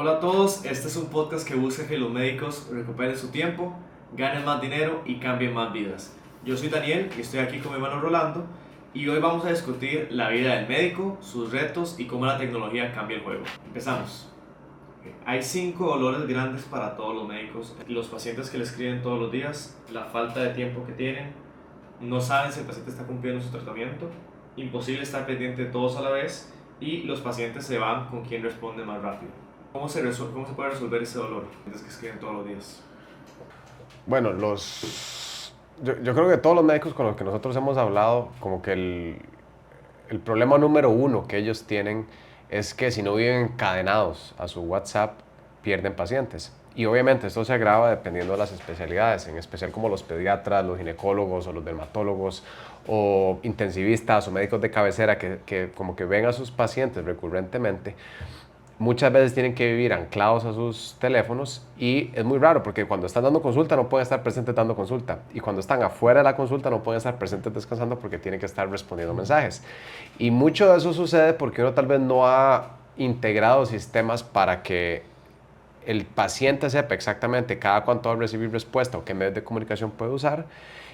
Hola a todos, este es un podcast que busca que los médicos recuperen su tiempo, ganen más dinero y cambien más vidas. Yo soy Daniel y estoy aquí con mi hermano Rolando y hoy vamos a discutir la vida del médico, sus retos y cómo la tecnología cambia el juego. Empezamos. Hay 5 dolores grandes para todos los médicos. Los pacientes que le escriben todos los días, la falta de tiempo que tienen, no saben si el paciente está cumpliendo su tratamiento, imposible estar pendiente de todos a la vez y los pacientes se van con quien responde más rápido. ¿Cómo se puede resolver ese dolor? Tienes que escribir todos los días. Bueno, yo creo que todos los médicos con los que nosotros hemos hablado, como que el problema número uno que ellos tienen es que si no viven encadenados a su WhatsApp, pierden pacientes. Y obviamente esto se agrava dependiendo de las especialidades, en especial como los pediatras, los ginecólogos o los dermatólogos o intensivistas o médicos de cabecera que como que ven a sus pacientes recurrentemente. Muchas veces tienen que vivir anclados a sus teléfonos y es muy raro porque cuando están dando consulta no pueden estar presentes dando consulta y cuando están afuera de la consulta no pueden estar presentes descansando porque tienen que estar respondiendo mensajes. Y mucho de eso sucede porque uno tal vez no ha integrado sistemas para que el paciente sepa exactamente cada cuánto va a recibir respuesta o qué medios de comunicación puede usar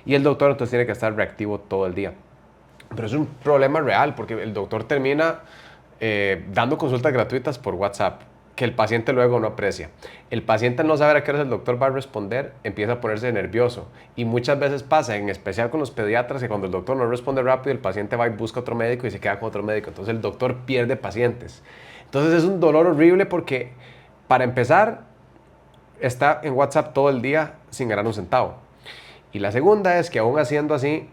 y el doctor entonces tiene que estar reactivo todo el día. Pero es un problema real porque el doctor termina dando consultas gratuitas por WhatsApp que el paciente luego no aprecia. El paciente al no saber a qué hora el doctor va a responder empieza a ponerse nervioso y muchas veces pasa, en especial con los pediatras, que cuando el doctor no responde rápido el paciente va y busca otro médico y se queda con otro médico, entonces el doctor pierde pacientes. Entonces es un dolor horrible porque para empezar está en WhatsApp todo el día sin ganar un centavo. Y la segunda es que aún haciendo así,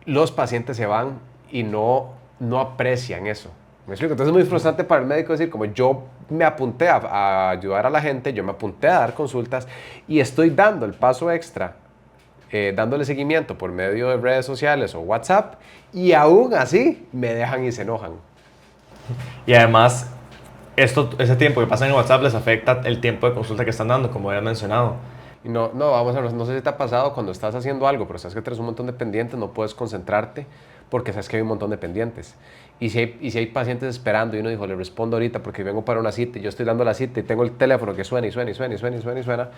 los pacientes se van y no aprecian eso. ¿Me explico? Entonces es muy frustrante para el médico decir, como yo me apunté a ayudar a la gente, yo me apunté a dar consultas y estoy dando el paso extra, dándole seguimiento por medio de redes sociales o WhatsApp y aún así me dejan y se enojan. Y además, ese tiempo que pasan en WhatsApp les afecta el tiempo de consulta que están dando, como había mencionado. Y vamos a ver, no sé si te ha pasado cuando estás haciendo algo, pero sabes que tienes un montón de pendientes, no puedes concentrarte porque sabes que hay un montón de pendientes. Y si hay pacientes esperando y uno dijo, le respondo ahorita porque vengo para una cita y yo estoy dando la cita y tengo el teléfono que suena y suena y suena y suena y suena y suena,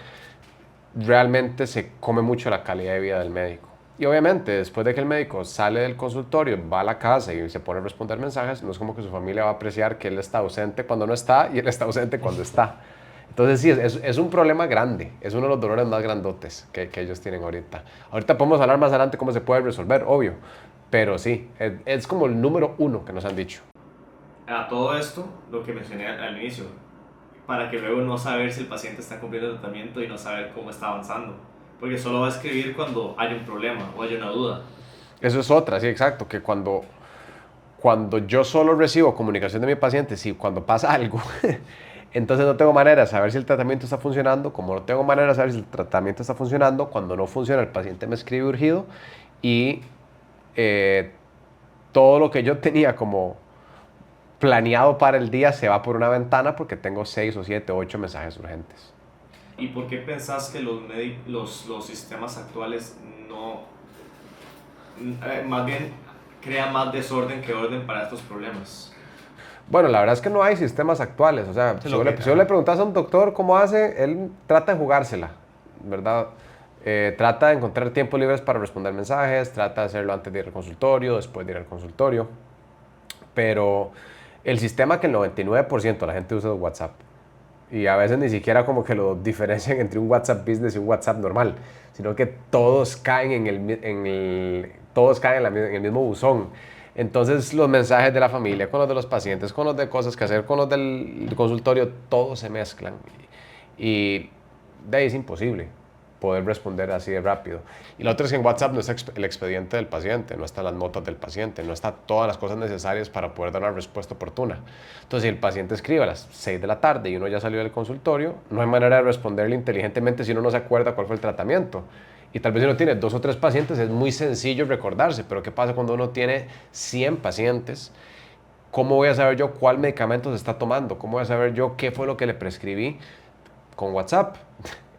realmente se come mucho la calidad de vida del médico. Y obviamente, después de que el médico sale del consultorio, va a la casa y se pone a responder mensajes, no es como que su familia va a apreciar que él está ausente cuando no está y él está ausente cuando está. Entonces sí, es un problema grande, es uno de los dolores más grandotes que ellos tienen ahorita. Ahorita podemos hablar más adelante cómo se puede resolver, obvio, pero sí, es como el número uno que nos han dicho. A todo esto, lo que mencioné al inicio, para que luego no saber si el paciente está cumpliendo el tratamiento y no saber cómo está avanzando. Porque solo va a escribir cuando hay un problema o hay una duda. Eso es otra, sí, exacto, que cuando yo solo recibo comunicación de mi paciente, si cuando pasa algo, entonces no tengo manera de saber si el tratamiento está funcionando, como no tengo manera de saber si el tratamiento está funcionando, cuando no funciona el paciente me escribe urgido y eh, todo lo que yo tenía como planeado para el día se va por una ventana porque tengo 6 o 7 o 8 mensajes urgentes. ¿Y por qué pensás que los sistemas actuales no, más bien crean más desorden que orden para estos problemas? Bueno, la verdad es que no hay sistemas actuales. O sea, si vos le preguntas a un doctor cómo hace, él trata de jugársela, ¿verdad? Trata de encontrar tiempos libres para responder mensajes, trata de hacerlo antes de ir al consultorio, después de ir al consultorio. Pero el sistema que el 99% de la gente usa es WhatsApp. Y a veces ni siquiera como que lo diferencian entre un WhatsApp Business y un WhatsApp normal, sino que todos caen todos caen en el mismo buzón. Entonces los mensajes de la familia con los de los pacientes, con los de cosas que hacer, con los del consultorio, todos se mezclan. Y de ahí es imposible poder responder así de rápido. Y lo otro es que en WhatsApp no está el expediente del paciente, no están las notas del paciente, no están todas las cosas necesarias para poder dar una respuesta oportuna. Entonces, si el paciente escribe a las 6 de la tarde y uno ya salió del consultorio, no hay manera de responderle inteligentemente si uno no se acuerda cuál fue el tratamiento. Y tal vez si uno tiene 2 o 3 pacientes es muy sencillo recordarse, pero ¿qué pasa cuando uno tiene 100 pacientes? ¿Cómo voy a saber yo cuál medicamento se está tomando? ¿Cómo voy a saber yo qué fue lo que le prescribí con WhatsApp?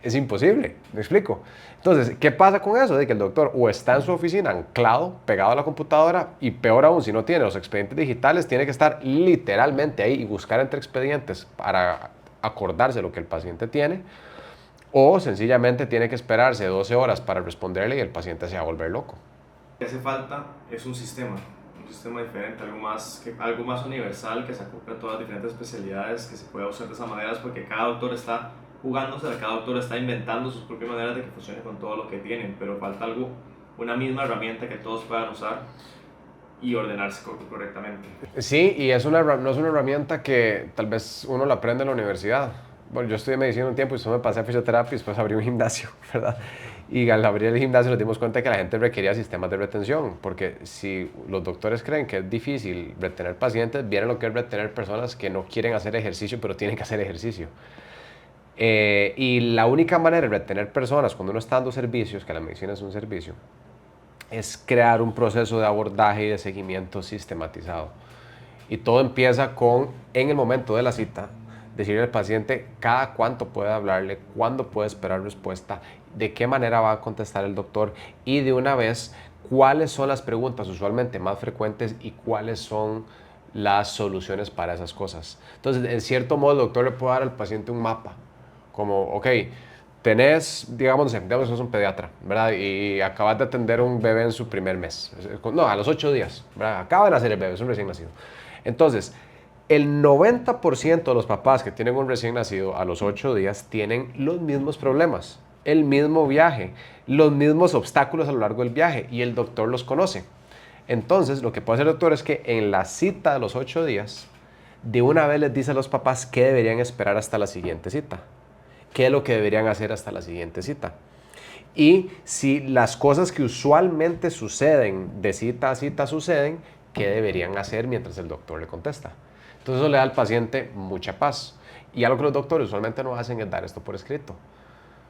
Es imposible, ¿me explico? Entonces, ¿qué pasa con eso? De que el doctor o está en su oficina anclado, pegado a la computadora, y peor aún, si no tiene los expedientes digitales, tiene que estar literalmente ahí y buscar entre expedientes para acordarse lo que el paciente tiene, o sencillamente tiene que esperarse 12 horas para responderle y el paciente se va a volver loco. Lo que hace falta es un sistema diferente, algo más universal que se acople a todas las diferentes especialidades, que se pueda usar de esa manera, porque cada doctor está jugándose, cada doctor está inventando sus propias maneras de que funcione con todo lo que tienen, pero falta una misma herramienta que todos puedan usar y ordenarse correctamente. Sí, y no es una herramienta que tal vez uno la aprende en la universidad. Bueno, yo estudié medicina un tiempo y después me pasé a fisioterapia y después abrí un gimnasio, ¿verdad? Y al abrir el gimnasio nos dimos cuenta que la gente requería sistemas de retención, porque si los doctores creen que es difícil retener pacientes, vieron lo que es retener personas que no quieren hacer ejercicio, pero tienen que hacer ejercicio. Y la única manera de retener personas cuando uno está dando servicios, que la medicina es un servicio, es crear un proceso de abordaje y de seguimiento sistematizado. Y todo empieza con, en el momento de la cita, decirle al paciente cada cuánto puede hablarle, cuándo puede esperar respuesta, de qué manera va a contestar el doctor y de una vez cuáles son las preguntas usualmente más frecuentes y cuáles son las soluciones para esas cosas. Entonces, en cierto modo, el doctor le puede dar al paciente un mapa, como, ok, tenés, digamos que sos un pediatra, ¿verdad? Y acabas de atender a un bebé en su primer mes. No, a los 8 días, ¿verdad? Acaba de nacer el bebé, es un recién nacido. Entonces, el 90% de los papás que tienen un recién nacido a los 8 días tienen los mismos problemas, el mismo viaje, los mismos obstáculos a lo largo del viaje y el doctor los conoce. Entonces, lo que puede hacer el doctor es que en la cita de los 8 días, de una vez les dice a los papás qué deberían esperar hasta la siguiente cita. Qué es lo que deberían hacer hasta la siguiente cita. Y si las cosas que usualmente suceden de cita a cita suceden, ¿qué deberían hacer mientras el doctor le contesta? Entonces eso le da al paciente mucha paz. Y algo que los doctores usualmente no hacen es dar esto por escrito.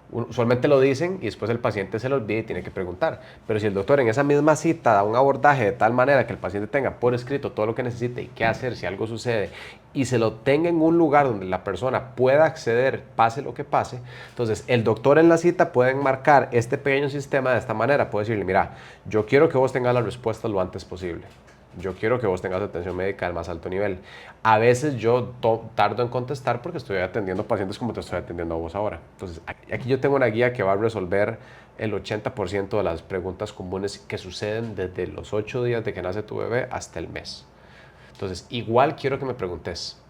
Usualmente lo dicen y después el paciente se lo olvida y tiene que preguntar. Pero si el doctor en esa misma cita da un abordaje de tal manera que el paciente tenga por escrito todo lo que necesite y qué hacer si algo sucede y se lo tenga en un lugar donde la persona pueda acceder, pase lo que pase, entonces el doctor en la cita puede enmarcar este pequeño sistema de esta manera. Puede decirle, mira, yo quiero que vos tengas la respuesta lo antes posible. Yo quiero que vos tengas atención médica al más alto nivel. A veces yo tardo en contestar porque estoy atendiendo pacientes como te estoy atendiendo a vos ahora. Entonces, aquí yo tengo una guía que va a resolver el 80% de las preguntas comunes que suceden desde los 8 días de que nace tu bebé hasta el mes. Entonces, igual quiero que me preguntes.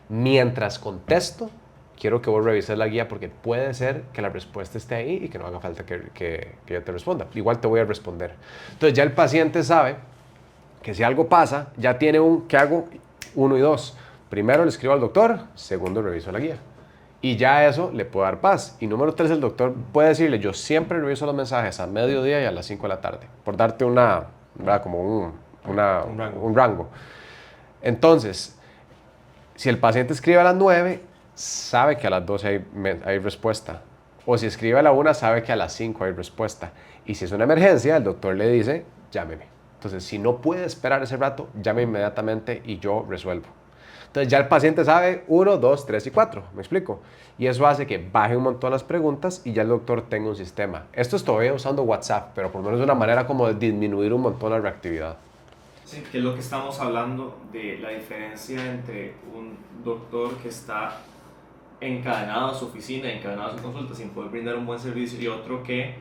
Mientras contesto, quiero que vos revises la guía porque puede ser que la respuesta esté ahí y que no haga falta que yo te responda. Igual te voy a responder. Entonces ya el paciente sabe que si algo pasa, ya tiene ¿qué hago? 1 y 2. Primero le escribo al doctor, segundo reviso la guía. Y ya eso le puede dar paz. Y número 3, el doctor puede decirle, yo siempre reviso los mensajes a mediodía y a las 5 de la tarde. Por darte como un rango. Entonces, si el paciente escribe a las 9, sabe que a las 12 hay respuesta. O si escribe a la 1, sabe que a las 5 hay respuesta. Y si es una emergencia, el doctor le dice, llámeme. Entonces, si no puede esperar ese rato, llame inmediatamente y yo resuelvo. Entonces, ya el paciente sabe 1, 2, 3 y 4. ¿Me explico? Y eso hace que baje un montón las preguntas y ya el doctor tenga un sistema. Esto es todavía usando WhatsApp, pero por lo menos es una manera como de disminuir un montón la reactividad. Sí, que es lo que estamos hablando de la diferencia entre un doctor que está encadenado a su oficina, encadenado a su consulta sin poder brindar un buen servicio y otro que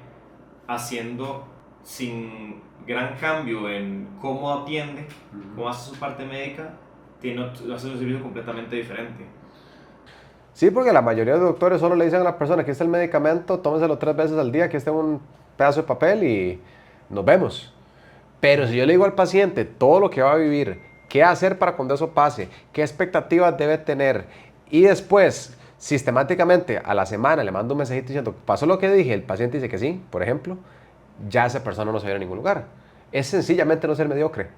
haciendo sin gran cambio en cómo atiende, cómo hace su parte médica, hace un servicio completamente diferente. Sí, porque la mayoría de doctores solo le dicen a la persona, aquí está el medicamento, tómeselo 3 veces al día, aquí está un pedazo de papel y nos vemos. Pero si yo le digo al paciente todo lo que va a vivir, qué hacer para cuando eso pase, qué expectativas debe tener y después sistemáticamente a la semana le mando un mensajito diciendo, pasó lo que dije, el paciente dice que sí, por ejemplo, ya esa persona no se va a ir a ningún lugar. Es sencillamente no ser mediocre.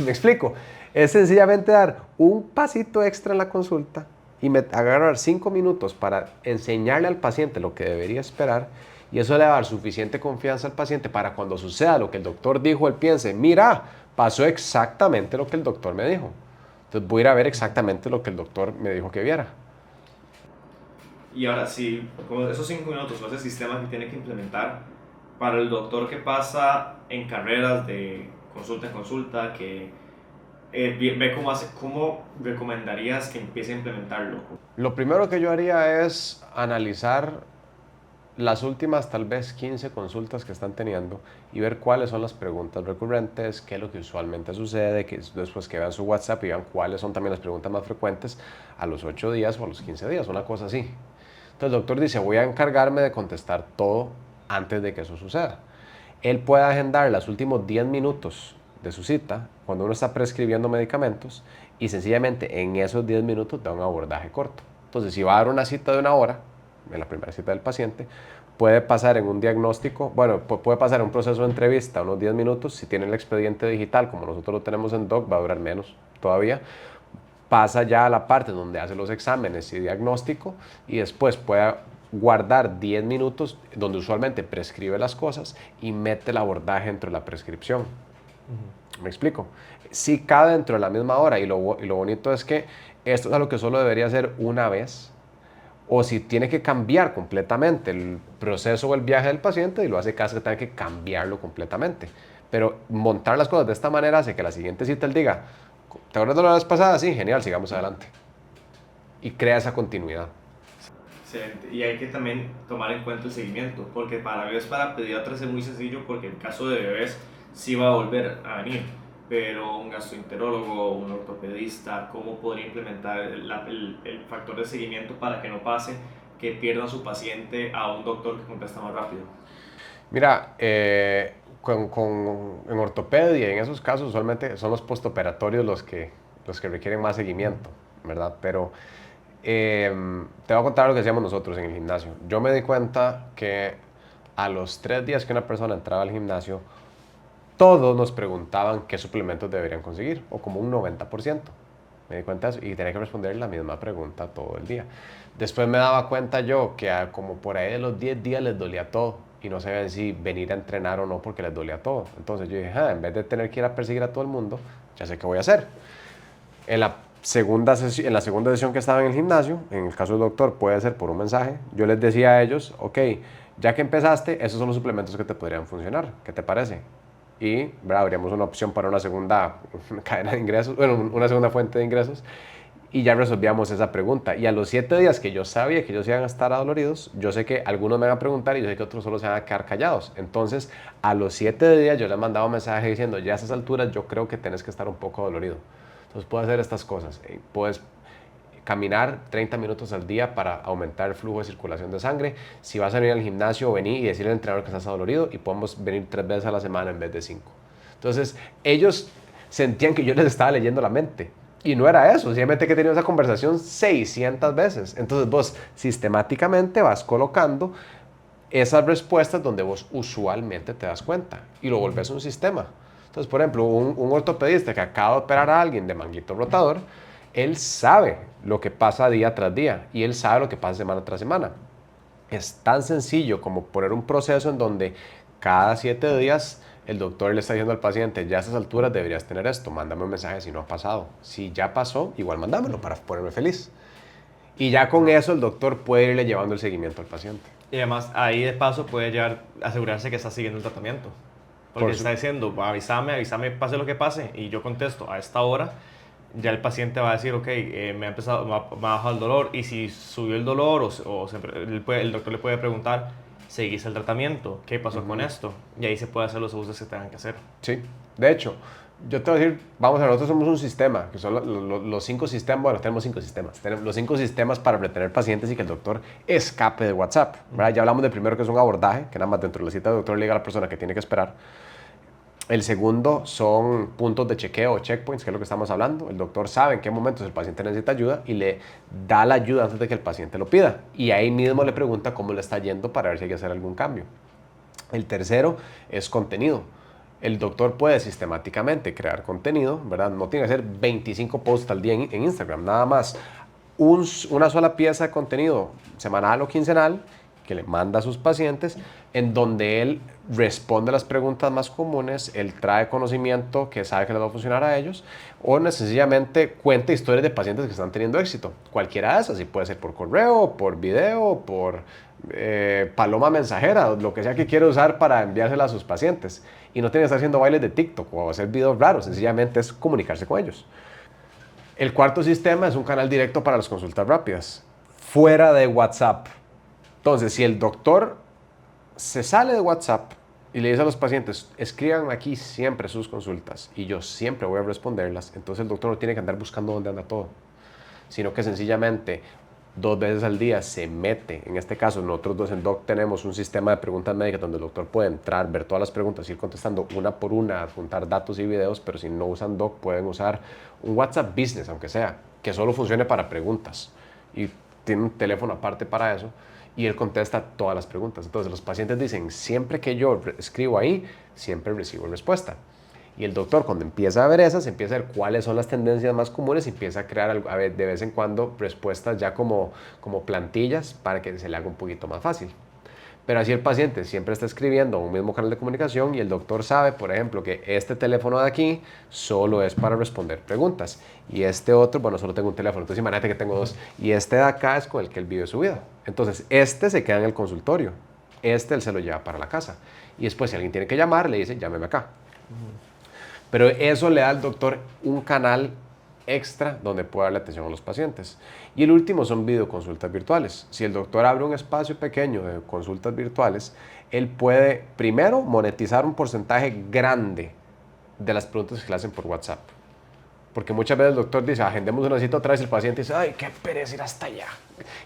¿Me explico? Es sencillamente dar un pasito extra en la consulta y agarrar 5 minutos para enseñarle al paciente lo que debería esperar. Y eso le va a dar suficiente confianza al paciente para cuando suceda lo que el doctor dijo, él piense, mira, pasó exactamente lo que el doctor me dijo. Entonces voy a ir a ver exactamente lo que el doctor me dijo que viera. Y ahora sí, como esos 5 minutos o ese sistema que tiene que implementar para el doctor que pasa en carreras de consulta en consulta, que ve cómo recomendarías que empiece a implementarlo. Lo primero que yo haría es analizar las últimas tal vez 15 consultas que están teniendo y ver cuáles son las preguntas recurrentes, qué es lo que usualmente sucede, que después que vean su WhatsApp y vean cuáles son también las preguntas más frecuentes a los 8 días o a los 15 días, una cosa así. Entonces el doctor dice, voy a encargarme de contestar todo antes de que eso suceda. Él puede agendar los últimos 10 minutos de su cita cuando uno está prescribiendo medicamentos y sencillamente en esos 10 minutos da un abordaje corto. Entonces si va a dar una cita de 1 hora, en la primera cita del paciente, puede pasar en un diagnóstico, bueno, puede pasar en un proceso de entrevista unos 10 minutos, si tiene el expediente digital como nosotros lo tenemos en Doc, va a durar menos todavía, pasa ya a la parte donde hace los exámenes y diagnóstico y después puede guardar 10 minutos donde usualmente prescribe las cosas y mete el abordaje dentro de la prescripción. ¿Me explico? Sí cabe dentro de la misma hora y lo bonito es que esto es algo que solo debería hacer una vez o si tiene que cambiar completamente el proceso o el viaje del paciente y lo hace casi que tenga que cambiarlo completamente. Pero montar las cosas de esta manera hace que la siguiente cita él diga, ¿te acuerdas de la vez pasada? Sí, genial, sigamos adelante. Y crea esa continuidad. Excelente. Y hay que también tomar en cuenta el seguimiento, porque para bebés, para pediatras es muy sencillo, porque en caso de bebés sí va a volver a venir, pero un gastroenterólogo, un ortopedista, ¿cómo podría implementar el factor de seguimiento para que no pase que pierda a su paciente a un doctor que contesta más rápido? Mira, en ortopedia, en esos casos, usualmente son los postoperatorios los que requieren más seguimiento, ¿verdad? Pero te voy a contar lo que hacíamos nosotros en el gimnasio. Yo me di cuenta que a los 3 días que una persona entraba al gimnasio, todos nos preguntaban qué suplementos deberían conseguir, o como un 90%. Me di cuenta de eso y tenía que responder la misma pregunta todo el día. Después me daba cuenta yo que como por ahí de los 10 días les dolía todo y no sabían si venir a entrenar o no porque les dolía todo. Entonces yo dije, en vez de tener que ir a perseguir a todo el mundo, ya sé qué voy a hacer. En la segunda sesión que estaba en el gimnasio, en el caso del doctor puede ser por un mensaje, yo les decía a ellos, ok, ya que empezaste, esos son los suplementos que te podrían funcionar, ¿qué te parece? Y abríamos una opción para una segunda cadena de ingresos, bueno, una segunda fuente de ingresos y ya resolvíamos esa pregunta. Y a los 7 días que yo sabía que ellos iban a estar adoloridos, yo sé que algunos me van a preguntar y yo sé que otros solo se van a quedar callados. Entonces, a los 7 días yo les mandaba un mensaje diciendo, ya a esas alturas yo creo que tienes que estar un poco dolorido. Entonces, puedes hacer estas cosas. Puedes caminar 30 minutos al día para aumentar el flujo de circulación de sangre. Si vas a venir al gimnasio, vení y decirle al entrenador que estás adolorido y podemos venir 3 veces a la semana en vez de 5. Entonces, ellos sentían que yo les estaba leyendo la mente. Y no era eso, simplemente que he tenido esa conversación 600 veces. Entonces vos sistemáticamente vas colocando esas respuestas donde vos usualmente te das cuenta y lo volvés un sistema. Entonces, por ejemplo, un ortopedista que acaba de operar a alguien de manguito rotador, él sabe lo que pasa día tras día y él sabe lo que pasa semana tras semana. Es tan sencillo como poner un proceso en donde cada 7 días el doctor le está diciendo al paciente, ya a estas alturas deberías tener esto, mándame un mensaje si no ha pasado. Si ya pasó, igual mándamelo para ponerme feliz. Y ya con eso el doctor puede irle llevando el seguimiento al paciente. Y además, ahí de paso puede llegar asegurarse que está siguiendo el tratamiento. Porque está diciendo, avísame, pase lo que pase, y yo contesto a esta hora, ya el paciente va a decir, ok, me ha bajado el dolor, y si subió el dolor, el doctor le puede preguntar, ¿seguís el tratamiento? ¿Qué pasó con esto? Y ahí se puede hacer los ajustes que tengan que hacer. Sí, de hecho, yo te voy a decir, vamos a ver, nosotros somos un sistema, que son los 5 sistemas, bueno, tenemos 5 sistemas, tenemos los 5 sistemas para retener pacientes y que el doctor escape de WhatsApp, ¿verdad? Ya hablamos del primero, que es un abordaje, que nada más dentro de la cita del doctor le diga a la persona que tiene que esperar. El segundo son puntos de chequeo o checkpoints, que es lo que estamos hablando. El doctor sabe en qué momentos el paciente necesita ayuda y le da la ayuda antes de que el paciente lo pida. Y ahí mismo le pregunta cómo le está yendo para ver si hay que hacer algún cambio. El tercero es contenido. El doctor puede sistemáticamente crear contenido, ¿verdad? No tiene que hacer 25 posts al día en Instagram, nada más. Una sola pieza de contenido, semanal o quincenal, que le manda a sus pacientes, en donde él responde las preguntas más comunes, él trae conocimiento que sabe que les va a funcionar a ellos, o sencillamente cuenta historias de pacientes que están teniendo éxito. Cualquiera de esas, y puede ser por correo, por video, por paloma mensajera, lo que sea que quiera usar para enviársela a sus pacientes. Y no tiene que estar haciendo bailes de TikTok o hacer videos raros, sencillamente es comunicarse con ellos. El cuarto sistema es un canal directo para las consultas rápidas, fuera de WhatsApp. Entonces, si el doctor se sale de WhatsApp y le dice a los pacientes, escriban aquí siempre sus consultas y yo siempre voy a responderlas, entonces el doctor no tiene que andar buscando dónde anda todo, sino que sencillamente 2 veces al día se mete. En este caso, nosotros dos en Doc tenemos un sistema de preguntas médicas donde el doctor puede entrar, ver todas las preguntas, ir contestando una por una, adjuntar datos y videos, pero si no usan Doc pueden usar un WhatsApp Business, aunque sea, que solo funcione para preguntas y tiene un teléfono aparte para eso y él contesta todas las preguntas. Entonces los pacientes dicen, siempre que yo escribo ahí, siempre recibo respuesta. Y el doctor, cuando empieza a ver esas, empieza a ver cuáles son las tendencias más comunes y empieza a crear a ver, de vez en cuando respuestas ya como plantillas para que se le haga un poquito más fácil. Pero así el paciente siempre está escribiendo a un mismo canal de comunicación y el doctor sabe, por ejemplo, que este teléfono de aquí solo es para responder preguntas y este otro, bueno, solo tengo un teléfono, entonces imagínate que tengo 2 y este de acá es con el que él vive su vida. Entonces este se queda en el consultorio, este él se lo lleva para la casa y después si alguien tiene que llamar le dice llámeme acá. Pero eso le da al doctor un canal extra donde puede darle atención a los pacientes. Y el último son videoconsultas virtuales. Si el doctor abre un espacio pequeño de consultas virtuales, él puede primero monetizar un porcentaje grande de las preguntas que le hacen por WhatsApp. Porque muchas veces el doctor dice, agendemos una cita otra vez, el paciente dice, ay, qué pereza ir hasta allá.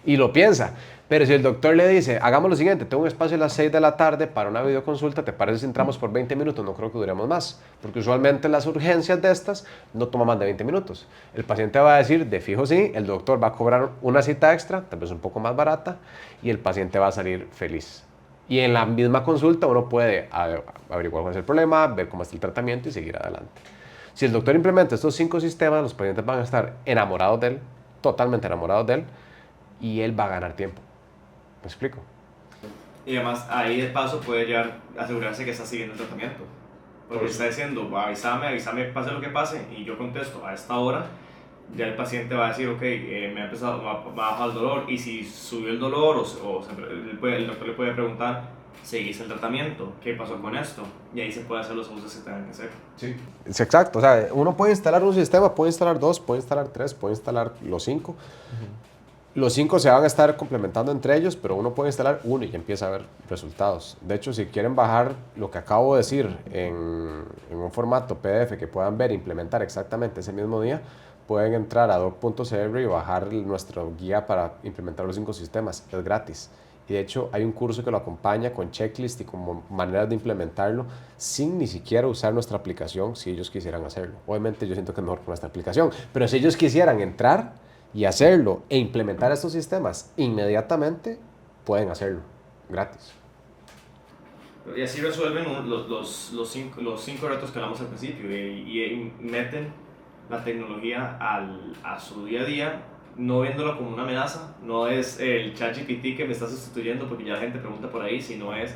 Y lo piensa. Pero si el doctor le dice, hagamos lo siguiente, tengo un espacio a las 6 de la tarde para una videoconsulta, ¿te parece si entramos por 20 minutos? No creo que duremos más. Porque usualmente las urgencias de estas no toman más de 20 minutos. El paciente va a decir, de fijo sí, el doctor va a cobrar una cita extra, tal vez un poco más barata, y el paciente va a salir feliz. Y en la misma consulta uno puede averiguar cuál es el problema, ver cómo está el tratamiento y seguir adelante. Si el doctor implementa estos 5 sistemas, los pacientes van a estar enamorados de él, totalmente enamorados de él, y él va a ganar tiempo. ¿Me explico? Y además ahí de paso puede ya asegurarse que está siguiendo el tratamiento. Porque está diciendo, avísame, pase lo que pase, y yo contesto a esta hora, ya el paciente va a decir, ok, me ha empezado, me ha bajado el dolor, y si subió el dolor, el doctor le puede preguntar, ¿seguís el tratamiento? ¿Qué pasó con esto? Y ahí se puede hacer los usos que tengan que hacer. Sí. Es exacto, o sea, uno puede instalar un sistema, puede instalar 2, puede instalar 3, puede instalar los 5. Los 5 se van a estar complementando entre ellos, pero uno puede instalar uno y ya empieza a ver resultados. De hecho, si quieren bajar lo que acabo de decir en un formato PDF que puedan ver e implementar exactamente ese mismo día, pueden entrar a doc.cr y bajar nuestra guía para implementar los 5 sistemas. Es gratis. Y de hecho, hay un curso que lo acompaña con checklist y con maneras de implementarlo sin ni siquiera usar nuestra aplicación si ellos quisieran hacerlo. Obviamente, yo siento que es mejor con nuestra aplicación, pero si ellos quisieran entrar y hacerlo e implementar estos sistemas inmediatamente, pueden hacerlo gratis. Y así resuelven los cinco retos que hablamos al principio y meten la tecnología a su día a día, no viéndolo como una amenaza. No es el ChatGPT que me está sustituyendo porque ya la gente pregunta por ahí, sino es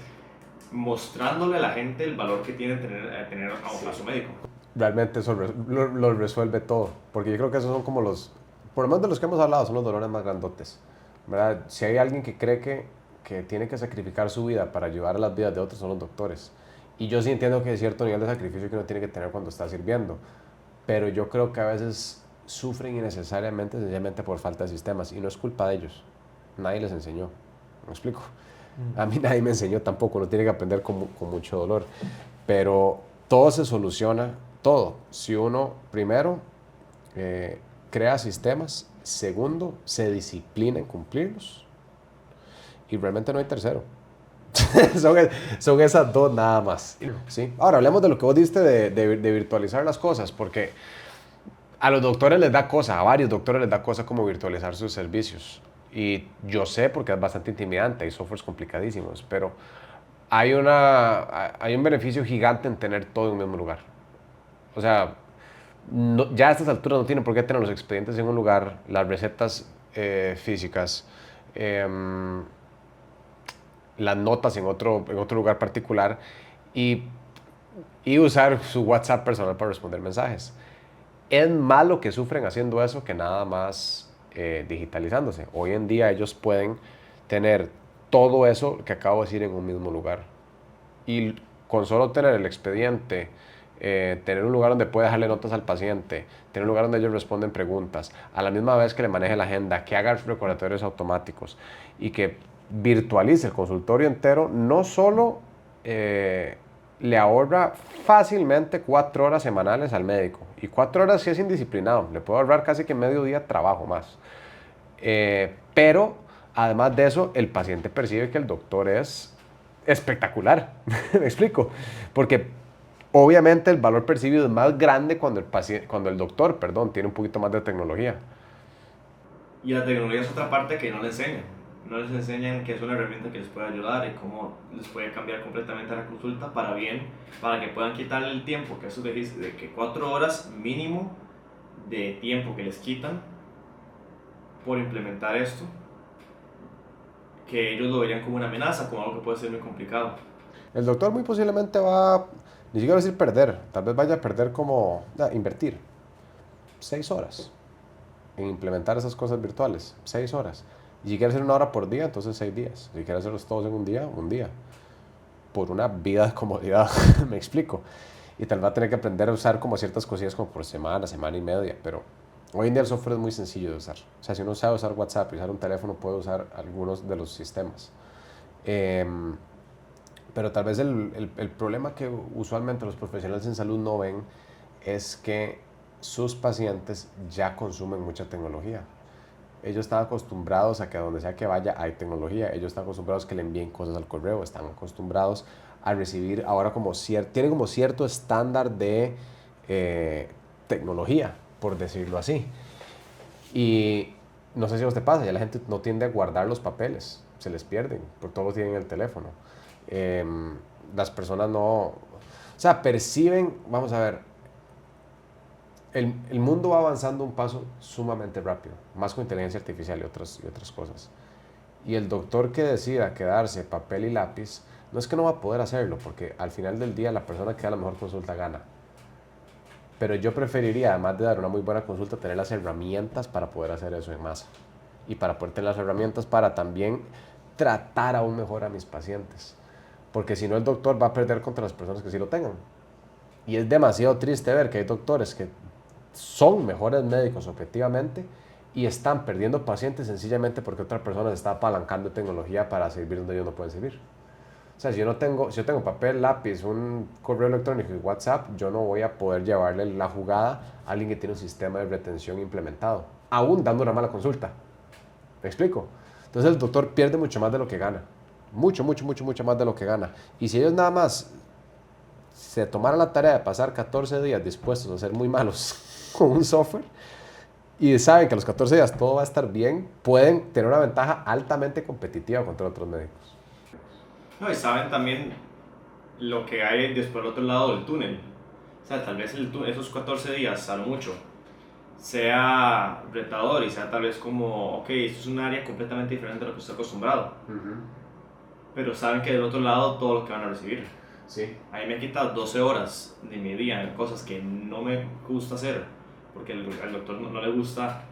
mostrándole a la gente el valor que tiene tener a su médico. Realmente eso lo resuelve todo, porque yo creo que esos son como por lo menos de los que hemos hablado, son los dolores más grandotes, ¿verdad? Si hay alguien que cree que tiene que sacrificar su vida para ayudar a las vidas de otros, son los doctores. Y yo sí entiendo que hay cierto nivel de sacrificio que uno tiene que tener cuando está sirviendo, pero yo creo que a veces sufren innecesariamente, sencillamente por falta de sistemas, y no es culpa de ellos. Nadie les enseñó, ¿me explico? A mí nadie me enseñó tampoco, uno tiene que aprender con mucho dolor, pero todo se soluciona, todo, si uno primero crea sistemas, segundo, se disciplina en cumplirlos, y realmente no hay tercero. son esas 2 nada más, ¿sí? Ahora, hablemos de lo que vos diste de virtualizar las cosas, porque a los doctores les da cosa, a varios doctores les da cosa como virtualizar sus servicios. Y yo sé porque es bastante intimidante, hay softwares complicadísimos, pero hay un beneficio gigante en tener todo en un mismo lugar. O sea, ya a estas alturas no tienen por qué tener los expedientes en un lugar, las recetas físicas, las notas en otro lugar particular y usar su WhatsApp personal para responder mensajes. Es más lo que sufren haciendo eso que nada más digitalizándose. Hoy en día ellos pueden tener todo eso que acabo de decir en un mismo lugar. Y con solo tener el expediente, tener un lugar donde puede dejarle notas al paciente, tener un lugar donde ellos responden preguntas, a la misma vez que le maneje la agenda, que haga recordatorios automáticos y que virtualice el consultorio entero, no solo le ahorra fácilmente 4 horas semanales al médico. Y 4 horas si es indisciplinado, le puede ahorrar casi que medio día trabajo más. Pero además de eso, el paciente percibe que el doctor es espectacular. ¿Me explico? Porque obviamente el valor percibido es más grande cuando el doctor, tiene un poquito más de tecnología. Y la tecnología es otra parte que no les enseñan. No les enseñan que es una herramienta que les puede ayudar y cómo les puede cambiar completamente la consulta para bien, para que puedan quitarle el tiempo, que eso dijiste, de que 4 horas mínimo de tiempo que les quitan por implementar esto, que ellos lo verían como una amenaza, como algo que puede ser muy complicado. El doctor muy posiblemente va, ni siquiera decir perder, tal vez vaya a perder como invertir 6 horas en implementar esas cosas virtuales, 6 horas. Y si quiere hacer 1 hora por día, entonces 6 días. Si quiere hacerlos todos en un día, por una vida de comodidad, me explico. Y tal vez va a tener que aprender a usar como ciertas cosillas como por semana y media, pero hoy en día el software es muy sencillo de usar. O sea, si uno sabe usar WhatsApp y usar un teléfono, puede usar algunos de los sistemas. Pero tal vez el problema que usualmente los profesionales en salud no ven es que sus pacientes ya consumen mucha tecnología. Ellos están acostumbrados a que donde sea que vaya hay tecnología. Ellos están acostumbrados a que le envíen cosas al correo. Están acostumbrados a recibir ahora tienen como cierto estándar de tecnología, por decirlo así. Y no sé si a usted pasa, ya la gente no tiende a guardar los papeles. Se les pierden, porque todos tienen el teléfono. Las personas no... O sea, perciben, vamos a ver, el mundo va avanzando un paso sumamente rápido, más con inteligencia artificial y otras cosas. Y el doctor que decida quedarse papel y lápiz, no es que no va a poder hacerlo, porque al final del día la persona que da la mejor consulta gana. Pero yo preferiría, además de dar una muy buena consulta, tener las herramientas para poder hacer eso en masa. Y para poder tener las herramientas para también tratar aún mejor a mis pacientes. Porque si no, el doctor va a perder contra las personas que sí lo tengan. Y es demasiado triste ver que hay doctores que son mejores médicos objetivamente y están perdiendo pacientes sencillamente porque otra persona se está apalancando de tecnología para servir donde ellos no pueden servir. O sea, si yo tengo papel, lápiz, un correo electrónico y WhatsApp, yo no voy a poder llevarle la jugada a alguien que tiene un sistema de retención implementado, aún dando una mala consulta. ¿Me explico? Entonces el doctor pierde mucho más de lo que gana. Mucho más de lo que gana. Y si ellos nada más se tomaran la tarea de pasar 14 días dispuestos a ser muy malos con un software y saben que a los 14 días todo va a estar bien, pueden tener una ventaja altamente competitiva contra otros médicos. No, y saben también lo que hay después del otro lado del túnel. O sea, tal vez esos 14 días, a lo mucho, sea retador y sea tal vez como, ok, esto es un área completamente diferente a lo que estoy acostumbrado. Pero saben que del otro lado todo lo que van a recibir. Sí. A mí me quita 12 horas de mi día en cosas que no me gusta hacer, porque al doctor no le gusta,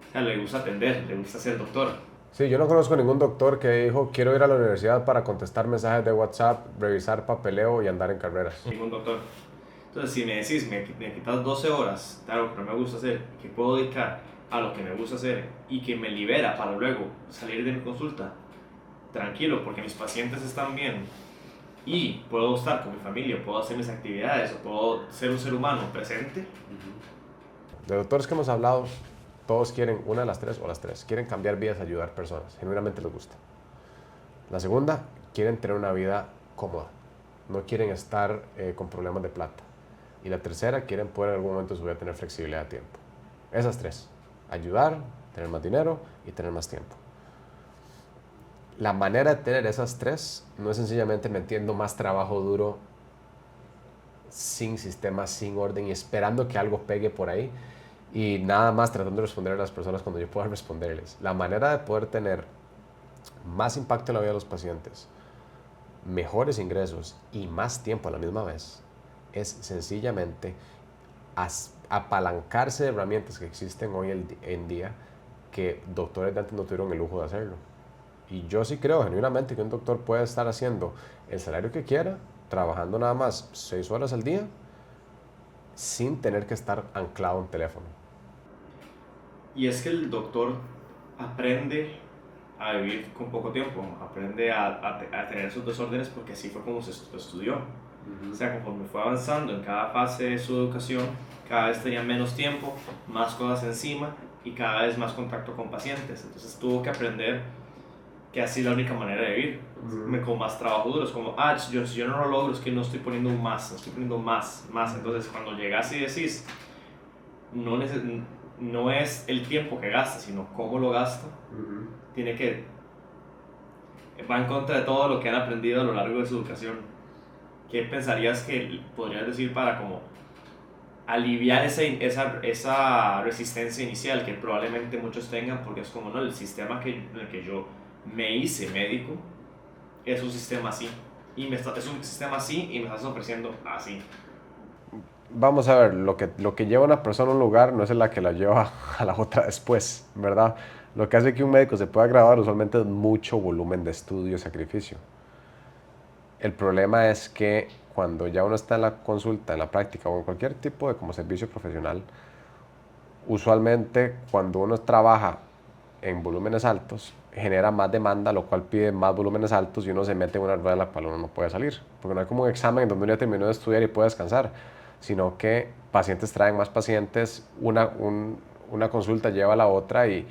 o sea, le gusta atender, le gusta ser doctor. Sí, yo no conozco ningún doctor que dijo, quiero ir a la universidad para contestar mensajes de WhatsApp, revisar papeleo y andar en carreras. Ningún doctor. Entonces, si me decís, me quitas 12 horas de algo que no me gusta hacer, que puedo dedicar a lo que me gusta hacer y que me libera para luego salir de mi consulta, tranquilo, porque mis pacientes están bien y puedo estar con mi familia, puedo hacer mis actividades, o puedo ser un ser humano presente. De doctores que hemos hablado, todos quieren una de las tres o las tres. Quieren cambiar vidas, ayudar personas. Genuinamente les gusta. La segunda, quieren tener una vida cómoda. No quieren estar con problemas de plata. Y la tercera, quieren poder en algún momento de su vida tener flexibilidad de tiempo. Esas tres. Ayudar, tener más dinero y tener más tiempo. La manera de tener esas tres no es sencillamente metiendo más trabajo duro sin sistema, sin orden y esperando que algo pegue por ahí y nada más tratando de responder a las personas cuando yo pueda responderles. La manera de poder tener más impacto en la vida de los pacientes, mejores ingresos y más tiempo a la misma vez es sencillamente apalancarse de herramientas que existen hoy en día que doctores de antes no tuvieron el lujo de hacerlo. Y yo sí creo genuinamente que un doctor puede estar haciendo el salario que quiera, trabajando nada más 6 horas al día, sin tener que estar anclado a un teléfono. Y es que el doctor aprende a vivir con poco tiempo, aprende a tener esos desórdenes porque así fue como se estudió. O sea, conforme fue avanzando en cada fase de su educación, cada vez tenía menos tiempo, más cosas encima y cada vez más contacto con pacientes. Entonces tuvo que aprender que así es la única manera de vivir. Con más trabajo duro, es como, si yo no lo logro, es que no estoy poniendo un más, no estoy poniendo más. Entonces cuando llegas y decís, no es el tiempo que gasta, sino cómo lo gasto, va en contra de todo lo que han aprendido a lo largo de su educación. ¿Qué pensarías que podrías decir para como aliviar esa resistencia inicial que probablemente muchos tengan? Porque es como, no, el sistema en el que yo me hice médico es un sistema así, es un sistema así y me estás ofreciendo así. Vamos a ver, lo que lleva a una persona a un lugar no es la que la lleva a la otra después, ¿verdad? Lo que hace que un médico se pueda graduar usualmente es mucho volumen de estudio y sacrificio. El problema es que cuando ya uno está en la consulta, en la práctica o en cualquier tipo de como servicio profesional, usualmente cuando uno trabaja en volúmenes altos, genera más demanda, lo cual pide más volúmenes altos y uno se mete en una rueda en la cual uno no puede salir. Porque no hay como un examen donde uno ya terminó de estudiar y puede descansar, sino que pacientes traen más pacientes, una consulta lleva a la otra y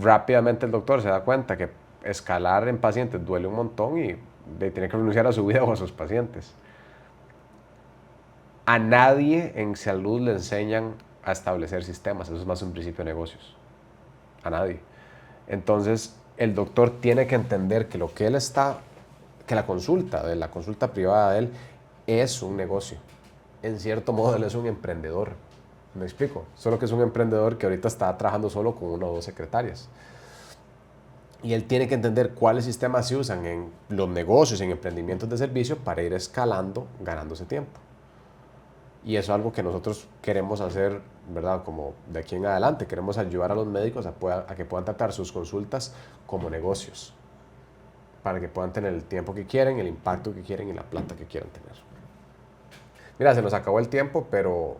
rápidamente el doctor se da cuenta que escalar en pacientes duele un montón y tiene que renunciar a su vida o a sus pacientes. A nadie en salud le enseñan a establecer sistemas, eso es más un principio de negocios. A nadie. Entonces, el doctor tiene que entender que que la consulta privada de él es un negocio. En cierto modo, él es un emprendedor. ¿Me explico? Solo que es un emprendedor que ahorita está trabajando solo con 1 o 2 secretarias. Y él tiene que entender cuáles sistemas se usan en los negocios, en emprendimientos de servicio para ir escalando, ganándose tiempo. Y eso es algo que nosotros queremos hacer, ¿verdad? Como de aquí en adelante, queremos ayudar a los médicos a que puedan tratar sus consultas como negocios, para que puedan tener el tiempo que quieren, el impacto que quieren y la plata que quieran tener. Mira, se nos acabó el tiempo, pero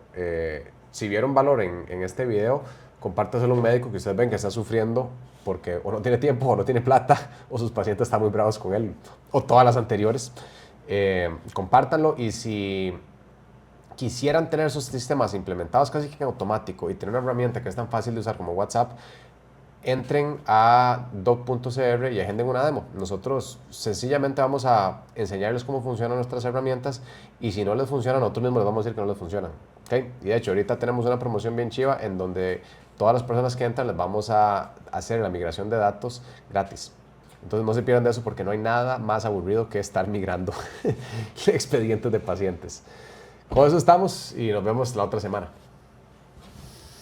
si vieron valor en este video, compártaselo a un médico que ustedes ven que está sufriendo porque o no tiene tiempo, o no tiene plata, o sus pacientes están muy bravos con él, o todas las anteriores. Compártanlo, y si quisieran tener esos sistemas implementados casi que en automático y tener una herramienta que es tan fácil de usar como WhatsApp, entren a doc.cr y agenden una demo. Nosotros sencillamente vamos a enseñarles cómo funcionan nuestras herramientas, y si no les funcionan, nosotros mismos les vamos a decir que no les funcionan. ¿Okay? Y de hecho, ahorita tenemos una promoción bien chiva en donde todas las personas que entran les vamos a hacer la migración de datos gratis. Entonces no se pierdan de eso, porque no hay nada más aburrido que estar migrando expedientes de pacientes. Con eso estamos y nos vemos la otra semana.